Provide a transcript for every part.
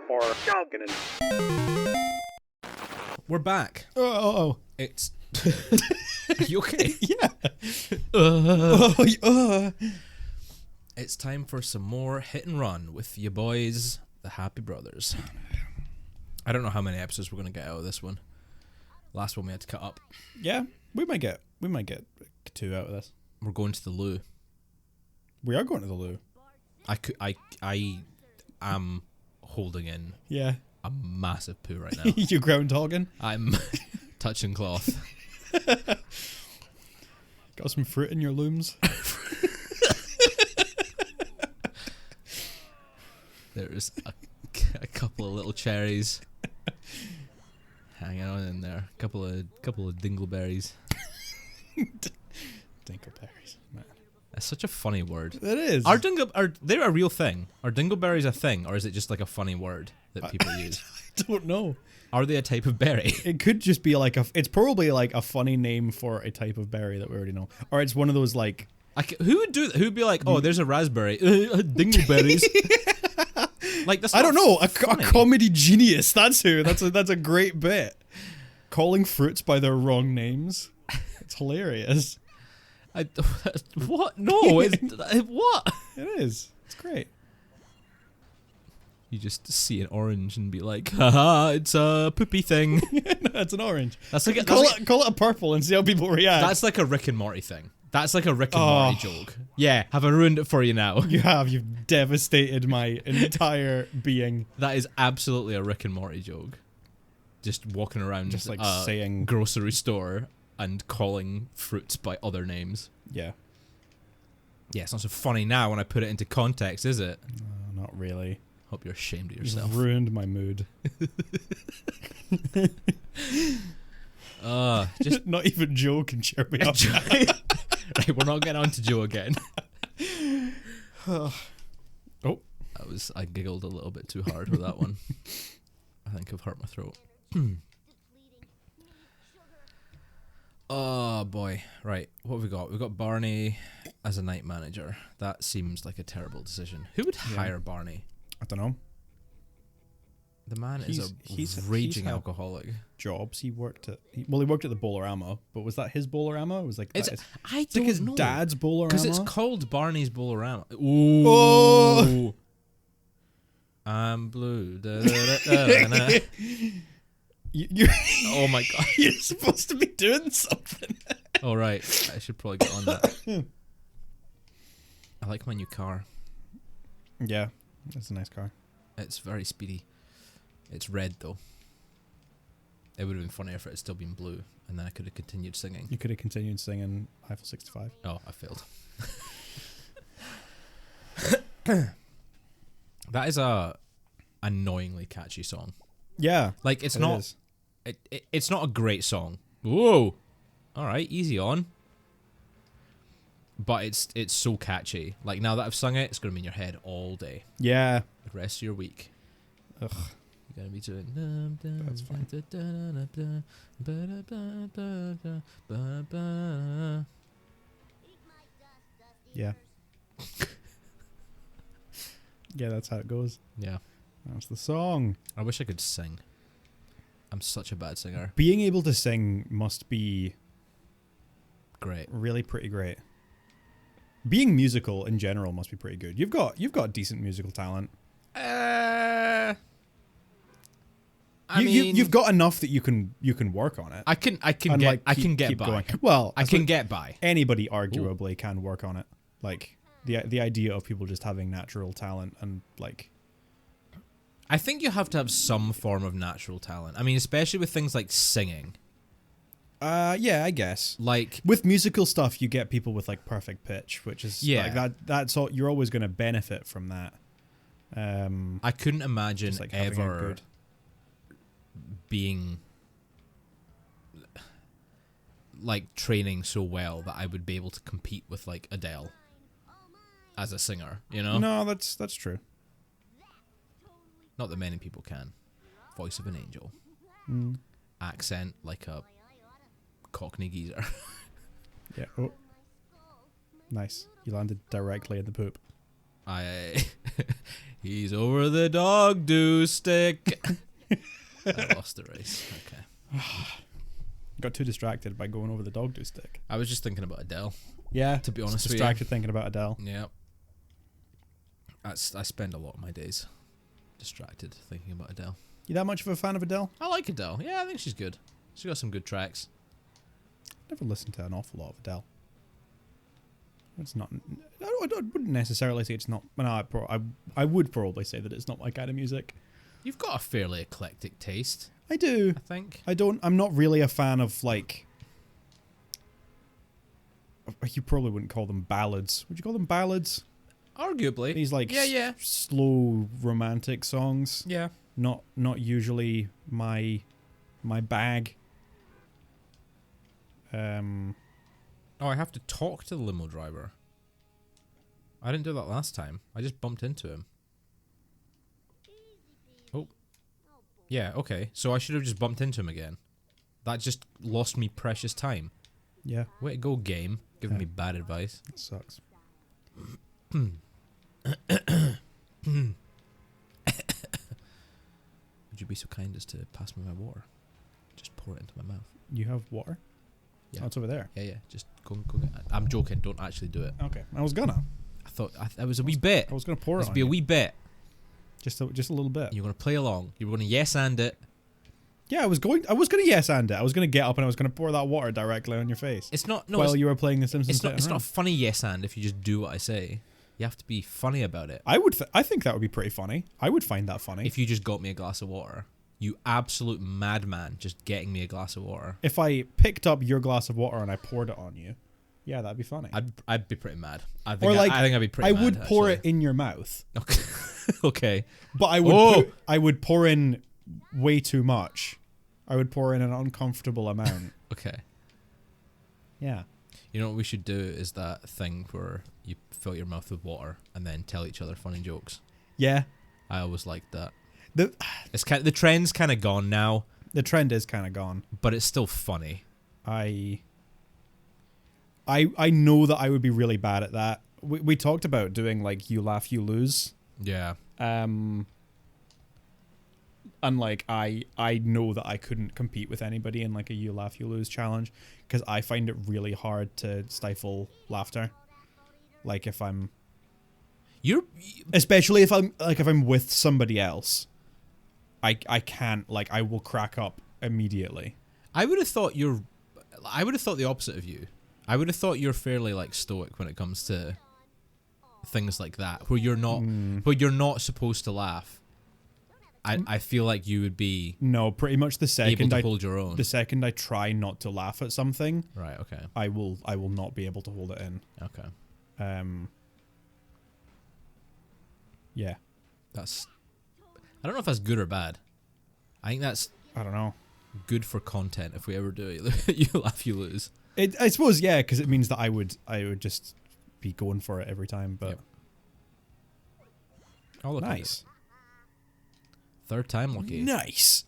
Or jogging. We're back. Oh. It's. Are you okay? Yeah. It's time for some more Hit and Run with your boys, the Happy Brothers. I don't know how many episodes we're gonna get out of this one. Last one we had to cut up. Yeah, we might get 2 out of this. We're going to the loo. We are going to the loo. I am holding in Yeah. a massive poo right now. You groundhogging? I'm touching cloth. Got some fruit in your looms? There's a couple of little cherries hanging on in there. A couple of dingleberries. Dinkleberries, man. That's such a funny word. It is. Are they a real thing? Are dingleberries a thing, or is it just like a funny word that people use? I don't know. Are they a type of berry? It could just be like it's probably like a funny name for a type of berry that we already know. Or it's one of those like... Who would do that? Who'd be like, oh, there's a raspberry. Dingleberries. Like, that's I don't know. A funny. comedy genius. That's who. That's a great bit. Calling fruits by their wrong names. It's hilarious. What? No. What? It is. It's great. You just see an orange and be like, haha, it's a poopy thing. No, it's an orange. That's like Call it a purple and see how people react. That's like a Rick and Morty thing. That's like a Rick and Morty joke. Yeah, have I ruined it for you now? You have. You've devastated my entire being. That is absolutely a Rick and Morty joke. Just walking around Just like a saying... grocery store and calling fruits by other names. Yeah. Yeah, it's not so funny now when I put it into context, is it? No, not really. Hope you're ashamed of yourself. You've ruined my mood. Just Not even Joe can cheer me up. Right, we're not getting on to Joe again. Oh. I giggled a little bit too hard with that one. I think I've hurt my throat. Oh boy. Right, what have we got? We've got Barney as a night manager. That seems like a terrible decision. Who would hire Barney? I don't know. The man is he's a had raging alcoholic. Jobs. He worked at he worked at the Bowlerama, but was that his Bowlerama? It was like I it's don't like his know. dad's Bowlerama. Because it's called Barney's Bowlerama. Ooh. Oh. I'm blue. Da, da, da, da, da. You Oh my god. you're supposed to be doing something. All right, I should probably get on that. I like my new car. Yeah, it's a nice car. It's very speedy. It's red though. It would have been funnier if it had still been blue, and then I could have continued singing. You could have continued singing Eiffel 65. Oh, I failed. That is a annoyingly catchy song. Yeah, Like it's it not. is. It's not a great song. Whoa. All right, easy on. But it's so catchy. Like now that I've sung it, it's gonna be in your head all day. Yeah. The rest of your week. Ugh. You're gonna be doing. That's fine. Yeah. Yeah, that's how it goes. Yeah. That's the song. I wish I could sing. I'm such a bad singer. Being able to sing must be Great. really pretty great. Being musical in general must be pretty good. You've got decent musical talent. I mean, you've got enough that you can work on it. I can And, get like, I can get keep by. going. Well, I can get by. anybody arguably can work on it. Like the idea of people just having natural talent and like I think you have to have some form of natural talent. I mean, especially with things like singing. yeah, I guess. Like With musical stuff, you get people with like perfect pitch, which is like that's all. You're always going to benefit from that. I couldn't imagine just, like, having a ever good... being like training so well that I would be able to compete with like Adele as a singer, you know? No, that's true. Not that many people can. Voice of an angel. Accent like a Cockney geezer. Yeah. Oh. Nice. You landed directly in the poop. He's over the dog do stick. I lost the race. Okay. Got too distracted by going over the dog do stick. I was just thinking about Adele. Yeah, To be honest with you. distracted thinking about Adele. Yeah. I spend a lot of my days distracted thinking about Adele. You that much of a fan of Adele? I like Adele. Yeah, I think she's good. She's got some good tracks. Never listened to an awful lot of Adele. It's not. I wouldn't necessarily say it's not. No, I would probably say that it's not my kind of music. You've got a fairly eclectic taste, I do. I think. I'm not really a fan of like. You probably wouldn't call them ballads. Would you call them ballads? Arguably. These like yeah. slow romantic songs. Yeah. Not usually my bag. Oh, I have to talk to the limo driver. I didn't do that last time. I just bumped into him. Oh. Yeah, okay. So I should have just bumped into him again. That just lost me precious time. Yeah. Way to go, game. Giving me bad advice. That sucks. Would you be so kind as to pass me my water? Just pour it into my mouth. You have water? Yeah. Oh, it's over there. Yeah. Just go get it. I'm joking. Don't actually do it. Okay. I was gonna. I thought it was a wee bit. I was gonna pour it This on be a you. wee bit. Just a little bit. You're gonna play along. You're gonna yes and it. Yeah, I was gonna yes and it. I was gonna get up and I was gonna pour that water directly on your face. It's not. No. While It's, you were playing the Simpsons it's not. Hit and It's Run. not funny yes and if you just do what I say. You have to be funny about it. I think that would be pretty funny. I would find that funny. If you just got me a glass of water, you absolute madman, just getting me a glass of water. If I picked up your glass of water and I poured it on you, yeah, that'd be funny. I'd be pretty mad. I think. Or like, I think I'd be pretty. I mad, would pour actually. it in your mouth, Okay. Okay. but I would Oh! I would pour in way too much. I would pour in an uncomfortable amount. Okay. Yeah. You know what we should do is that thing where you fill your mouth with water and then tell each other funny jokes. Yeah. I always liked that. The The trend's kind of gone now, trend is kind of gone. but it's still funny. I know that I would be really bad at that. We talked about doing like you laugh you lose. Yeah. And like I know that I couldn't compete with anybody in like a you laugh you lose challenge because I find it really hard to stifle laughter. Like if I'm especially if I'm with somebody else, I can't, like, I will crack up immediately. I would have thought the opposite of you. I would have thought you're fairly like stoic when it comes to things like that, where you're not supposed to laugh. I feel like you would be No, pretty much the able second to hold your own. the second I try not to laugh at something, Right. Okay. I will not be able to hold it in. Okay. Yeah. That's. I don't know if that's good or bad. I think that's I don't know. good for content if we ever do it. You laugh, you lose. I suppose, yeah, because it means that I would just be going for it every time. But Yep. Oh, look. nice, Third time lucky. nice.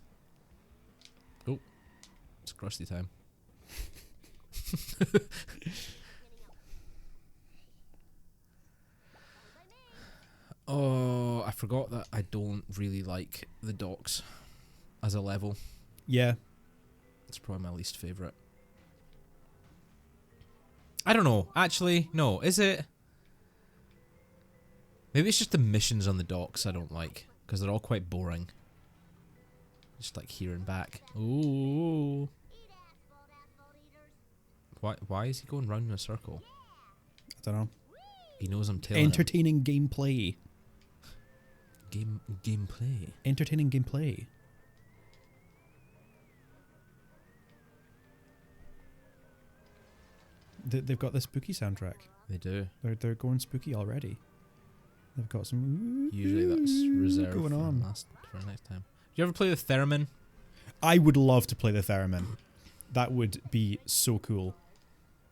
It's crusty time. Oh, I forgot that I don't really like the docks as a level. Yeah, It's probably my least favourite. I don't know. Actually, no. Is it? Maybe it's just the missions on the docks I don't like, because they're all quite boring. Just like here and back. Ooh. Why is he going round in a circle? I don't know. He knows I'm telling him. Entertaining gameplay. Gameplay. Entertaining gameplay. They've got the spooky soundtrack. They do. They're going spooky already. They've got some. Usually that's reserved going on. for next time. Do you ever play the Theremin? I would love to play the Theremin. That would be so cool.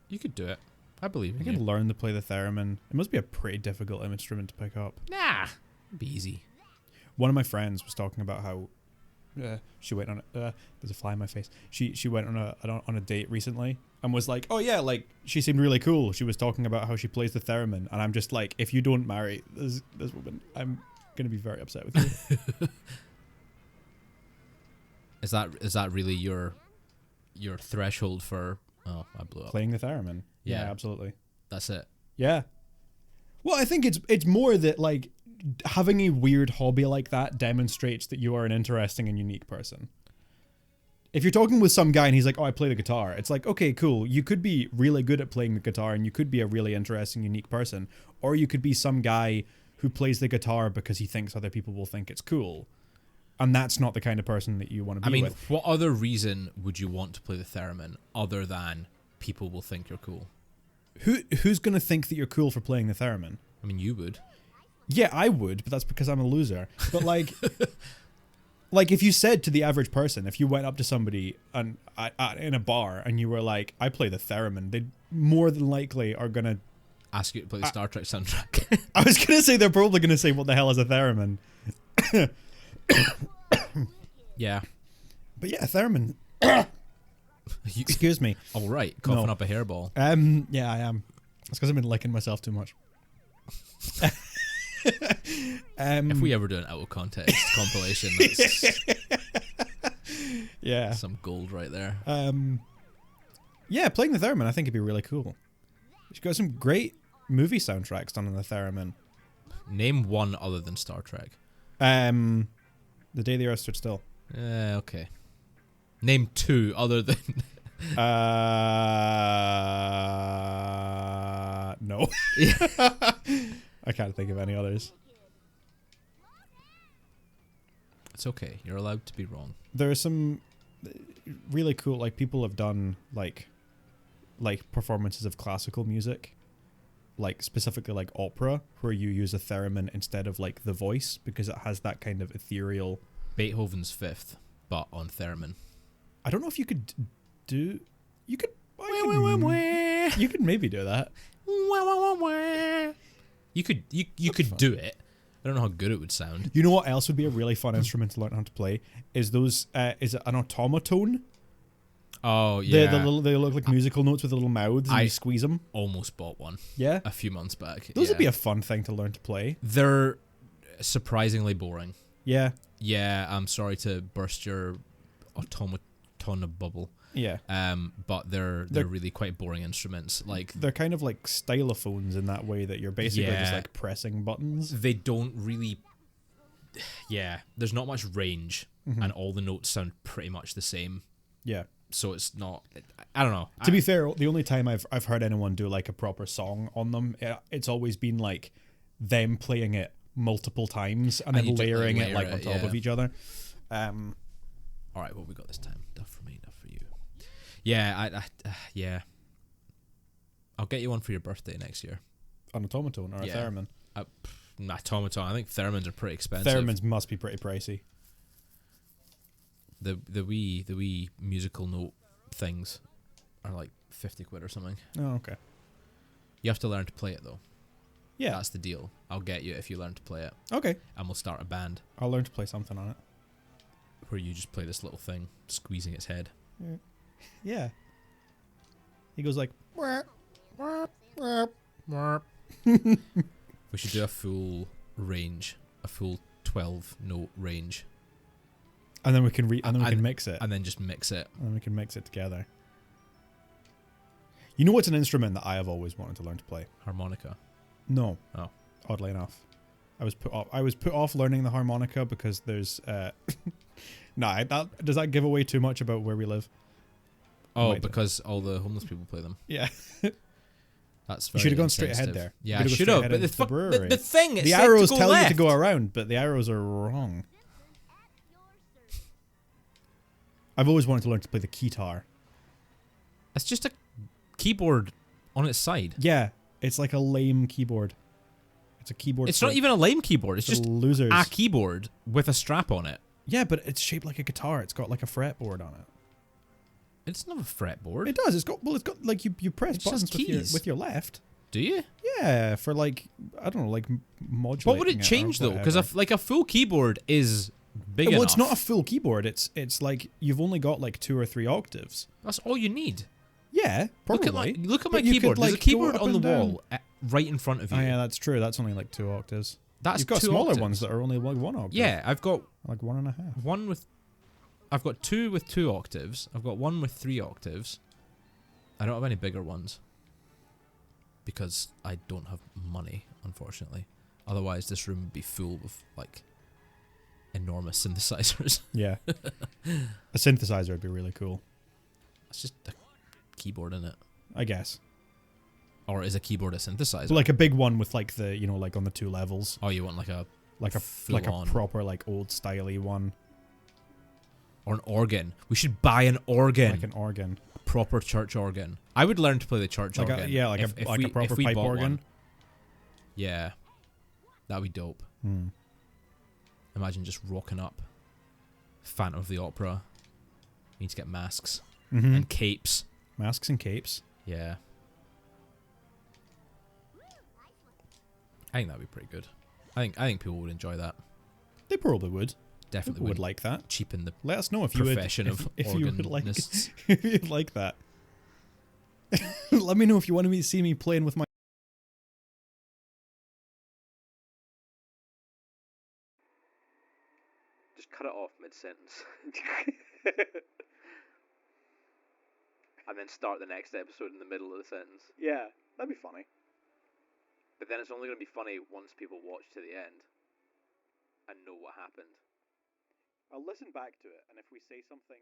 You could do it. I believe I in could you. learn to play the Theremin. It must be a pretty difficult instrument to pick up. Nah. It'd be easy. One of my friends was talking about how she went on. There's a fly in my face. She went on a date recently and was like, oh yeah, like she seemed really cool. She was talking about how she plays the theremin, and I'm just like, if you don't marry this woman, I'm gonna be very upset with you. Is that really your threshold for? Oh, I blew up. Playing the theremin. Yeah, Yeah. absolutely. That's it. Yeah. Well, I think it's more that like having a weird hobby like that demonstrates that you are an interesting and unique person. If you're talking with some guy and he's like, "Oh, I play the guitar," it's like, okay, cool. You could be really good at playing the guitar and you could be a really interesting, unique person, or you could be some guy who plays the guitar because he thinks other people will think it's cool, and that's not the kind of person that you want to be with. What other reason would you want to play the theremin other than people will think you're cool? Who's gonna think that you're cool for playing the theremin? I mean, you would. Yeah, I would, but that's because I'm a loser. But like, like if you said to the average person, if you went up to somebody and in a bar and you were like, "I play the theremin," they more than likely are gonna Ask you to play the Star Trek soundtrack. I was gonna say they're probably gonna say, "What the hell is a theremin?" Yeah. But yeah, theremin. You, Excuse me. all right, coughing No. up a hairball. Yeah, I am. It's because I've been licking myself too much. If we ever do an out of context compilation, that's yeah, some gold right there. yeah, playing the theremin, I think it'd be really cool. She's got some great movie soundtracks done on the theremin. Name one other than Star Trek. The Day the Earth Stood Still. Okay. Name two other than. No. Yeah. I can't think of any others. It's okay. You're allowed to be wrong. There are some really cool, like, people have done like performances of classical music, like specifically like opera, where you use a theremin instead of like the voice because it has that kind of ethereal. Beethoven's Fifth, but on theremin. I don't know if you could do. You could. You could maybe do that. You could do it. I don't know how good it would sound. You know what else would be a really fun instrument to learn how to play? Is those? Is it an automaton? Oh yeah. They look like musical notes with the little mouths, and you squeeze them. Almost bought one. Yeah. A few months back. Those would be a fun thing to learn to play. They're surprisingly boring. Yeah. Yeah, I'm sorry to burst your automaton bubble. Yeah. But they're really quite boring instruments. Like they're kind of like stylophones in that way that you're basically just Yeah. like pressing buttons. they don't really. Yeah, there's not much range, and all the notes sound pretty much the same. Yeah. So it's not. I don't know. To be fair, the only time I've heard anyone do like a proper song on them, it's always been like them playing it multiple times and then you just, layering it layer like on top yeah. of each other. All right, what we got this time? Duff for me, enough for you. Yeah, yeah. I'll get you one for your birthday next year. An automaton or a Yeah. theremin. Automaton. I think theremins are pretty expensive. Theremins must be pretty pricey. The wee musical note things are like 50 quid or something. Oh, okay. You have to learn to play it though. Yeah. That's the deal. I'll get you if you learn to play it, Okay. and we'll start a band I'll learn to play something on it. where you just play this little thing squeezing its head. Yeah. He goes like. We should do a full range, a full 12 note range, And then we can we can mix it. and then just mix it. And then we can mix it together. You know what's an instrument that I have always wanted to learn to play? Harmonica. No. Oh. Oddly enough. I was put off learning the harmonica because there's does that give away too much about where we live? Oh, Might do. because all the homeless people play them. Yeah. That's You very should have gone straight ahead insensitive. there. Yeah, I You should could've have. gone But straight ahead into the brewery. the thing, The arrows tell you to go around, but the arrows are wrong. I've always wanted to learn to play the keytar. It's just a keyboard on its side. Yeah, it's like a lame keyboard. It's a keyboard. It's not even a lame keyboard. It's for just losers. a keyboard with a strap on it. Yeah, but it's shaped like a guitar. It's got like a fretboard on it. It's not a fretboard. It does. It's got like you press It's just buttons keys. with your left. Do you? Yeah, for like I don't know, like modulating. What would it change though? Because a full keyboard is big enough. Well, it's not a full keyboard. It's like you've only got like 2 or 3 octaves. That's all you need. Yeah, probably. Look at my But you could, keyboard. There's a like, go keyboard up on the and down. wall right in front of you. Oh yeah, that's true. That's only like 2 octaves. That's You've got 2 smaller octaves. ones that are only like 1 octave. Yeah, I've got Like 1.5. one with... I've got 2 with 2 octaves. I've got 1 with 3 octaves. I don't have any bigger ones. Because I don't have money, unfortunately. Otherwise, this room would be full of, like, enormous synthesizers. Yeah. A synthesizer would be really cool. It's just a keyboard in it. I guess. Or is a keyboard a synthesizer? But like a big one with like the, you know, like on the 2 levels. Oh, you want like a Like a proper like old styley one. Or an organ. We should buy an organ. Like an organ. A proper church organ. I would learn to play the church Like organ. a proper pipe organ. One. Yeah. That'd be dope. Imagine just rocking up Phantom of the Opera. You need to get masks. And capes. Masks and capes. Yeah. I think that'd be pretty good. I think people would enjoy that. They probably would. Definitely would like that. Cheapen the Let us know if you would, profession of if you would like organists. if you'd like that. Let me know if you want to see me playing with my. Just cut it off mid-sentence. And then start the next episode in the middle of the sentence. Yeah, that'd be funny. But then it's only going to be funny once people watch to the end and know what happened. I'll listen back to it, and if we say something